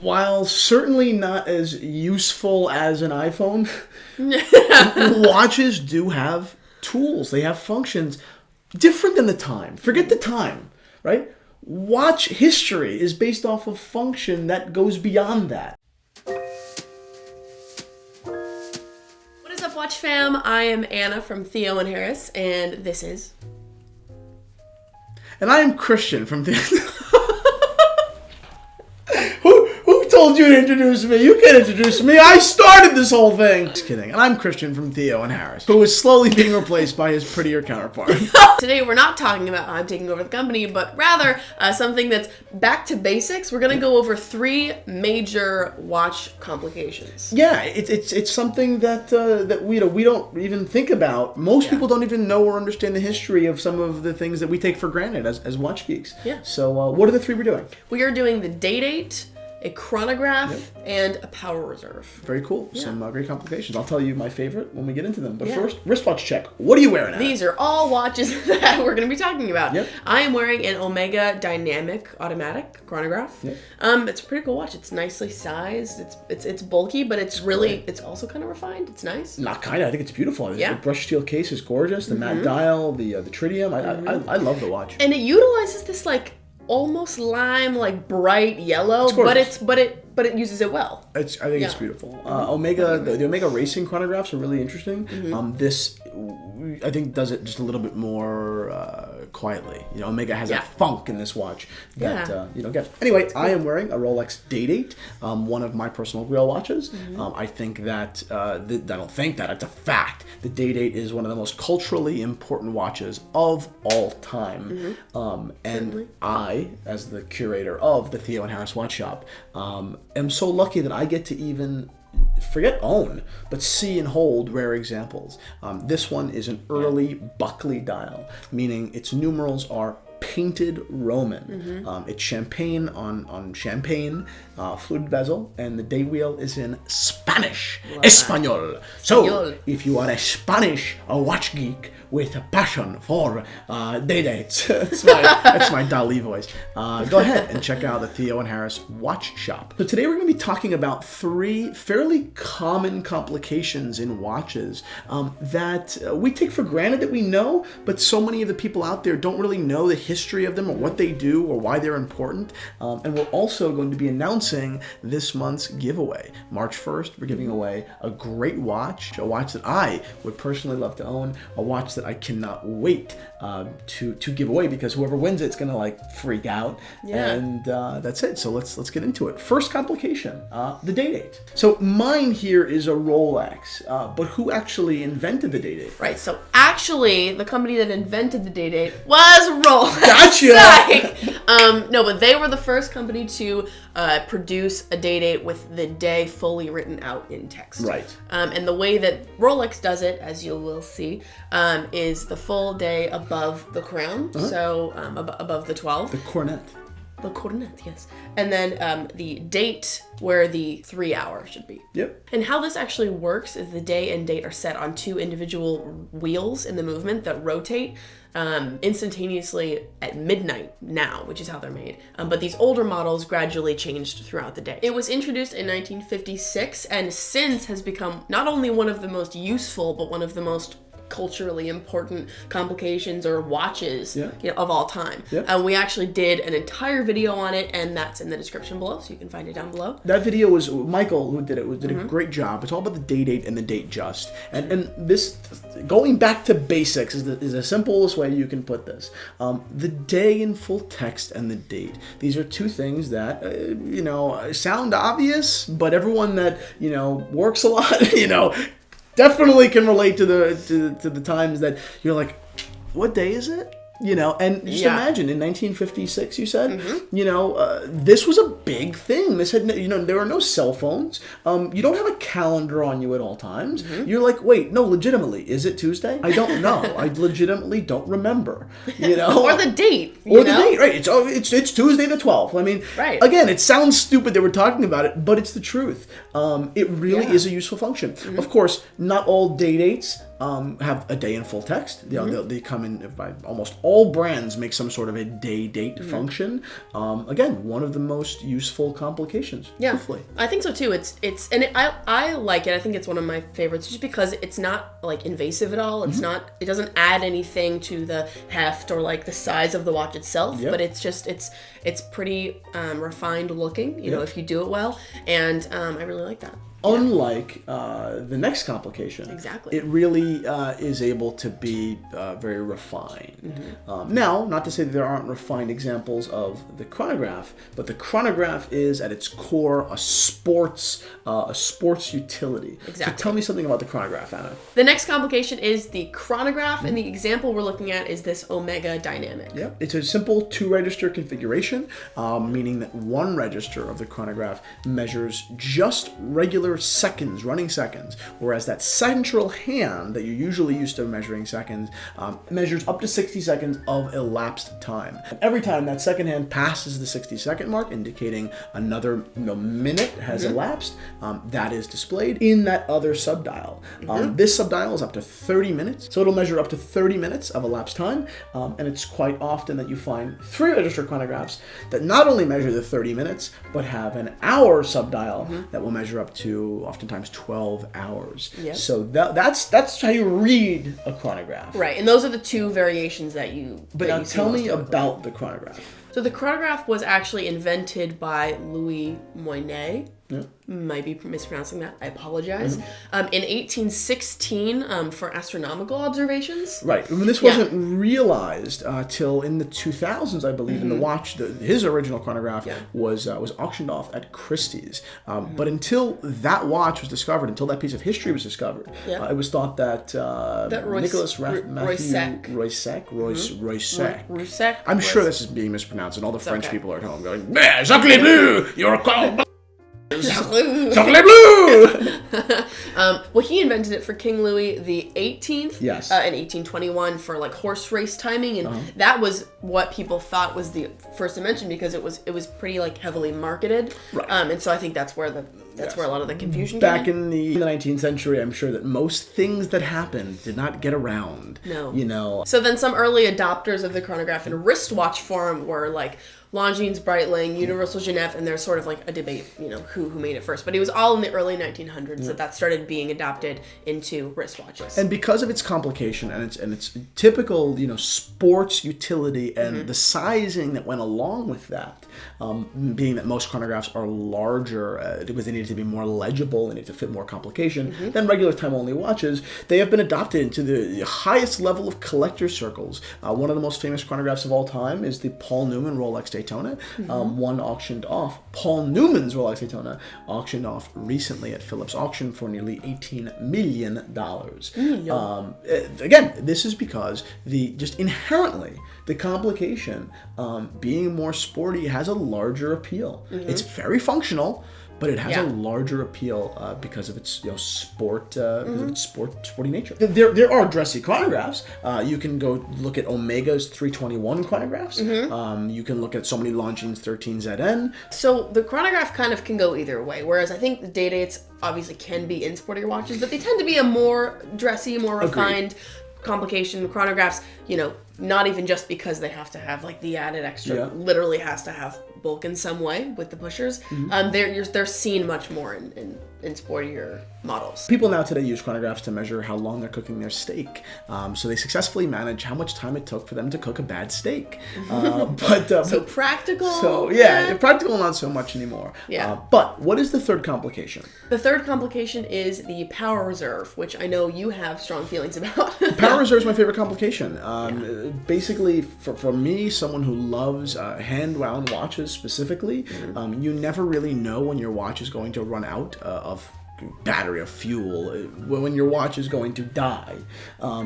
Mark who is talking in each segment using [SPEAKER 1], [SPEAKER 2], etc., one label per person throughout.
[SPEAKER 1] while certainly not as useful as an iPhone, watches do have tools. They have functions different than the time. Forget the time, right? Watch history is based off of function that goes beyond that.
[SPEAKER 2] What is up, Watch fam? I am Anna from Theo and Harris, and this is...
[SPEAKER 1] And I am Christian from Theo. Who told you to introduce me? You can't introduce me. I started this whole thing. Just kidding. And I'm Christian from Theo and Harris, who is slowly being replaced by his prettier counterpart.
[SPEAKER 2] Today we're not talking about how I'm taking over the company, but rather something that's back to basics. We're going to go over 3 major watch complications.
[SPEAKER 1] Yeah, it's something that we don't even think about. Most people don't even know or understand the history of some of the things that we take for granted as watch geeks.
[SPEAKER 2] Yeah.
[SPEAKER 1] So what are the 3 we're doing?
[SPEAKER 2] We are doing the day date, a chronograph, and a power reserve.
[SPEAKER 1] Very cool.
[SPEAKER 2] Yeah.
[SPEAKER 1] Some great complications. I'll tell you my favorite when we get into them. But
[SPEAKER 2] Yeah.
[SPEAKER 1] first, wristwatch check. What are you wearing now?
[SPEAKER 2] These are all watches that we're going to be talking about.
[SPEAKER 1] Yep.
[SPEAKER 2] I am wearing an Omega Dynamic Automatic Chronograph.
[SPEAKER 1] Yep.
[SPEAKER 2] It's a pretty cool watch. It's nicely sized. It's bulky, but it's really, it's also kind of refined. It's nice.
[SPEAKER 1] Not kind of. I think it's beautiful.
[SPEAKER 2] Yeah.
[SPEAKER 1] The brushed steel case is gorgeous. The matte dial, the tritium. I love the watch.
[SPEAKER 2] And it utilizes this almost lime, bright yellow, but it uses it well.
[SPEAKER 1] I think it's beautiful. Omega, the Omega racing chronographs are really interesting. This, I think, does it just a little bit more quietly. Omega has a funk in this watch that you don't get. Anyway, I am wearing a Rolex Day Date, one of my personal grail watches. I think that, I don't think that, it's a fact. The Day Date is one of the most culturally important watches of all time. And I, as the curator of the Theo and Harris Watch Shop, am so lucky that I get to even forget own, but see and hold rare examples. This one is an early Buckley dial, meaning its numerals are painted Roman. It's champagne on champagne, fluted bezel, and the day wheel is in Spanish, Espanol. So, if you are a Spanish watch geek with a passion for day dates, that's my Dali voice, go ahead and check out the Theo and Harris Watch Shop. So today we're going to be talking about 3 fairly common complications in watches that we take for granted that we know, but so many of the people out there don't really know the history of them or what they do or why they're important. And we're also going to be announcing this month's giveaway. March 1st, we're giving away a great watch, a watch that I would personally love to own, a watch that I cannot wait to give away, because whoever wins it's gonna freak out. And that's it. So let's get into it. First complication, the day date. So mine here is a Rolex, but who actually invented the day date?
[SPEAKER 2] Right. So actually, the company that invented the day date was Rolex.
[SPEAKER 1] Gotcha.
[SPEAKER 2] No, but they were the first company to produce a day date with the day fully written out in text.
[SPEAKER 1] Right.
[SPEAKER 2] And the way that Rolex does it, as you will see, is the full day above the crown, so above the 12.
[SPEAKER 1] The cornet.
[SPEAKER 2] The cornet, yes. And then the date where the 3 hour should be.
[SPEAKER 1] Yep.
[SPEAKER 2] And how this actually works is the day and date are set on 2 individual wheels in the movement that rotate instantaneously at midnight now, which is how they're made. But these older models gradually changed throughout the day. It was introduced in 1956 and since has become not only one of the most useful, but one of the most culturally important complications or watches of all time. We actually did an entire video on it, and that's in the description below, so you can find it down below.
[SPEAKER 1] That video was Michael who did it. Did a great job. It's all about the day date and the date just. And this, going back to basics, is the simplest way you can put this. The day in full text and the date. These are 2 things that sound obvious, but everyone that works a lot definitely can relate to the times that you're like, what day is it? And just imagine in 1956, you said, this was a big thing. This had, there were no cell phones. You don't have a calendar on you at all times. You're like, wait, no, legitimately, is it Tuesday? I don't know. I legitimately don't remember.
[SPEAKER 2] Or the date.
[SPEAKER 1] The date, right? It's Tuesday the 12th. I mean, again, it sounds stupid that we're talking about it, but it's the truth. It really is a useful function. Of course, not all day dates have a day in full text. You know, they come in by almost all brands make some sort of a day date function. Again, one of the most useful complications.
[SPEAKER 2] Yeah,
[SPEAKER 1] Hopefully.
[SPEAKER 2] I think so too. I like it. I think it's one of my favorites just because it's not like invasive at all. It's not. It doesn't add anything to the heft or like the size of the watch itself. But it's just it's pretty refined looking. You know, if you do it well, and I really like that.
[SPEAKER 1] Unlike the next complication, it really is able to be very refined. Now, not to say that there aren't refined examples of the chronograph, but the chronograph is at its core a sports utility.
[SPEAKER 2] Exactly.
[SPEAKER 1] So tell me something about the chronograph, Anna.
[SPEAKER 2] The next complication is the chronograph, and the example we're looking at is this omega dynamic.
[SPEAKER 1] Yep, it's a simple 2-register configuration, meaning that one register of the chronograph measures just regular seconds, running seconds, whereas that central hand that you're usually used to measuring seconds measures up to 60 seconds of elapsed time. And every time that second hand passes the 60-second mark, indicating another minute has elapsed, that is displayed in that other subdial. This subdial is up to 30 minutes, so it'll measure up to 30 minutes of elapsed time, and it's quite often that you find 3-register chronographs that not only measure the 30 minutes, but have an hour subdial that will measure up to oftentimes 12 hours. So that's how you read a chronograph.
[SPEAKER 2] Right, and those are the two variations that you.
[SPEAKER 1] But now tell me about the chronograph.
[SPEAKER 2] So the chronograph was actually invented by Louis Moinet. Might be mispronouncing that. I apologize. In 1816 for astronomical observations.
[SPEAKER 1] Right. I mean, this wasn't realized till in the 2000s, I believe. In the watch, his original chronograph was auctioned off at Christie's. But until that watch was discovered, until that piece of history was discovered, it was thought that Nicolas Rieussec. I'm sure this is being mispronounced, and all the French people are at home going, "Sacré bleu, you're a Chocolat bleu!
[SPEAKER 2] Well, he invented it for King Louis the 18th
[SPEAKER 1] in
[SPEAKER 2] 1821 for like horse race timing, and that was what people thought was the first invention because it was pretty like heavily marketed.
[SPEAKER 1] Right.
[SPEAKER 2] And so I think that's where where a lot of the confusion
[SPEAKER 1] back
[SPEAKER 2] came
[SPEAKER 1] in the 19th century. I'm sure that most things that happened did not get around.
[SPEAKER 2] No.
[SPEAKER 1] You know.
[SPEAKER 2] So then some early adopters of the chronograph in wristwatch form were like Longines, Breitling, Universal Genève, and there's sort of like a debate, who made it first. But it was all in the early 1900s that started being adopted into wristwatches.
[SPEAKER 1] And because of its complication and its typical, sports utility and the sizing that went along with that, being that most chronographs are larger because they needed to be more legible, they need to fit more complication than regular time-only watches, they have been adopted into the highest level of collector circles. One of the most famous chronographs of all time is the Paul Newman Rolex Daytona. One auctioned off. Paul Newman's Rolex Daytona auctioned off recently at Phillips Auction for nearly $18 million. Again, this is because just inherently the complication, being more sporty, has a larger appeal. It's very functional, but it has a larger appeal because of its sporty nature. There are dressy chronographs. You can go look at Omega's 321 chronographs. You can look at so many Longines 13ZN.
[SPEAKER 2] So the chronograph kind of can go either way, whereas I think the day dates obviously can be in sportier watches, but they tend to be a more dressy, more refined complication. Chronographs, not even just because they have to have like the added extra, literally has to have bulk in some way with the pushers. They're seen much more in sportier models. People
[SPEAKER 1] now today use chronographs to measure how long they're cooking their steak, so they successfully manage how much time it took for them to cook a bad steak.
[SPEAKER 2] So practical.
[SPEAKER 1] So practical, not so much anymore. But what is the third complication?
[SPEAKER 2] The third complication is the power reserve, which I know you have strong feelings about.
[SPEAKER 1] Power reserve is my favorite complication. Basically, for me, someone who loves hand-wound watches specifically, you never really know when your watch is going to run out of battery, of fuel, when your watch is going to die.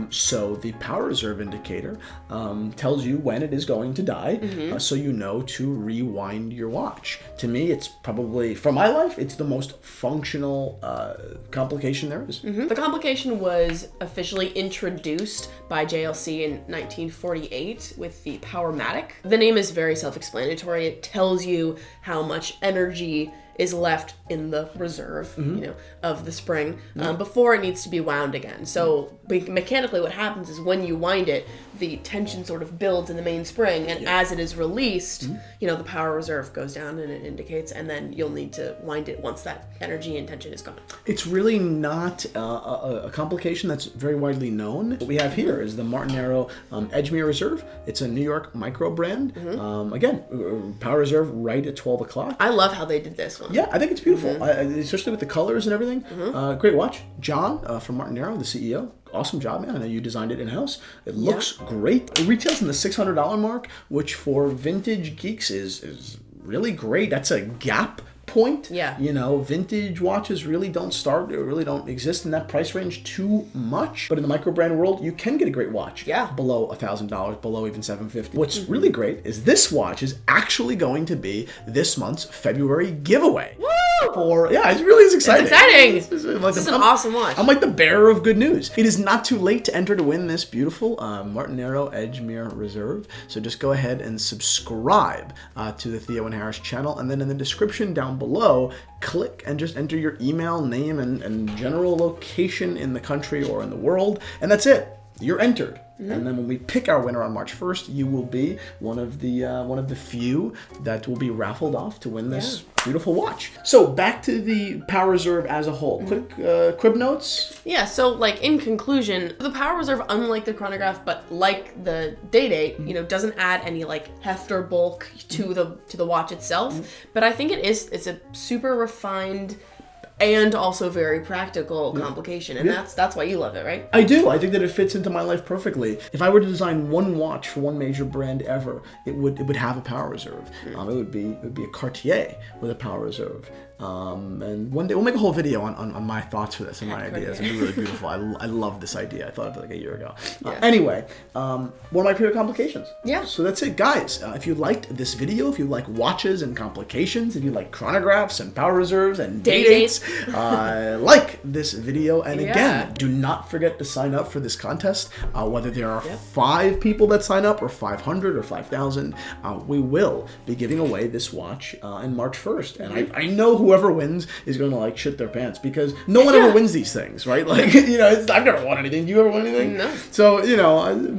[SPEAKER 1] So the power reserve indicator tells you when it is going to die, so you know to rewind your watch. To me, it's probably, for my life, it's the most functional complication there is.
[SPEAKER 2] The complication was officially introduced by JLC in 1948 with the Powermatic. The name is very self-explanatory. It tells you how much energy is left in the reserve, of the spring before it needs to be wound again. So mechanically what happens is when you wind it, the tension sort of builds in the main spring, and as it is released, the power reserve goes down and it indicates, and then you'll need to wind it once that energy and tension is gone. It's
[SPEAKER 1] really not a complication that's very widely known. What we have here is the Martenero Edgemere Reserve. It's a New York micro brand. Again, power reserve right at 12 o'clock.
[SPEAKER 2] I love how they did this one.
[SPEAKER 1] Yeah, I think it's beautiful, especially with the colors and everything. Great watch. John from Martenero, the CEO. Awesome job, man. I know you designed it in-house. It looks great. It retails in the $600 mark, which for vintage geeks is really great. That's a gap point.
[SPEAKER 2] Yeah.
[SPEAKER 1] Vintage watches really don't exist in that price range too much. But in the micro brand world, you can get a great watch.
[SPEAKER 2] Yeah.
[SPEAKER 1] Below $1,000, below even $750. What's really great is this watch is actually going to be this month's February giveaway.
[SPEAKER 2] Woo!
[SPEAKER 1] It really is exciting.
[SPEAKER 2] It's exciting.
[SPEAKER 1] This
[SPEAKER 2] is an awesome watch.
[SPEAKER 1] I'm like the bearer of good news. It is not too late to enter to win this beautiful Martenero Edgemere Reserve. So just go ahead and subscribe to the Theo and Harris channel, and then in the description down below, click and just enter your email, name, and general location in the country or in the world, and that's it. You're entered. And then when we pick our winner on March 1st, you will be one of the few that will be raffled off to win this beautiful watch. So back to the power reserve as a whole. Quick crib notes.
[SPEAKER 2] Yeah. So in conclusion, the power reserve, unlike the chronograph, but like the day date, doesn't add any heft or bulk to the watch itself. But I think it's a super refined and also very practical complication, and that's why you love it, right?
[SPEAKER 1] I do. I think that it fits into my life perfectly. If I were to design one watch for one major brand ever, it would have a power reserve. It would be a Cartier with a power reserve. And one day we'll make a whole video on my thoughts for this and my ideas. It'd be really beautiful. I love this idea. I thought of it a year ago. Anyway, one of my favorite complications.
[SPEAKER 2] Yeah.
[SPEAKER 1] So that's it, guys. If you liked this video, if you like watches and complications, if you like chronographs and power reserves and day dates, like this video. And again, do not forget to sign up for this contest. Whether there are 5 people that sign up or 500 or 5,000, we will be giving away this watch on March 1st. And I know whoever wins is going to shit their pants, because no one ever wins these things, right? I've never won anything. Do you ever win anything?
[SPEAKER 2] No.
[SPEAKER 1] So,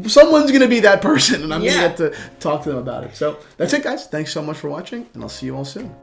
[SPEAKER 1] someone's going to be that person, and I'm going to get to talk to them about it. So that's it, guys. Thanks so much for watching, and I'll see you all soon.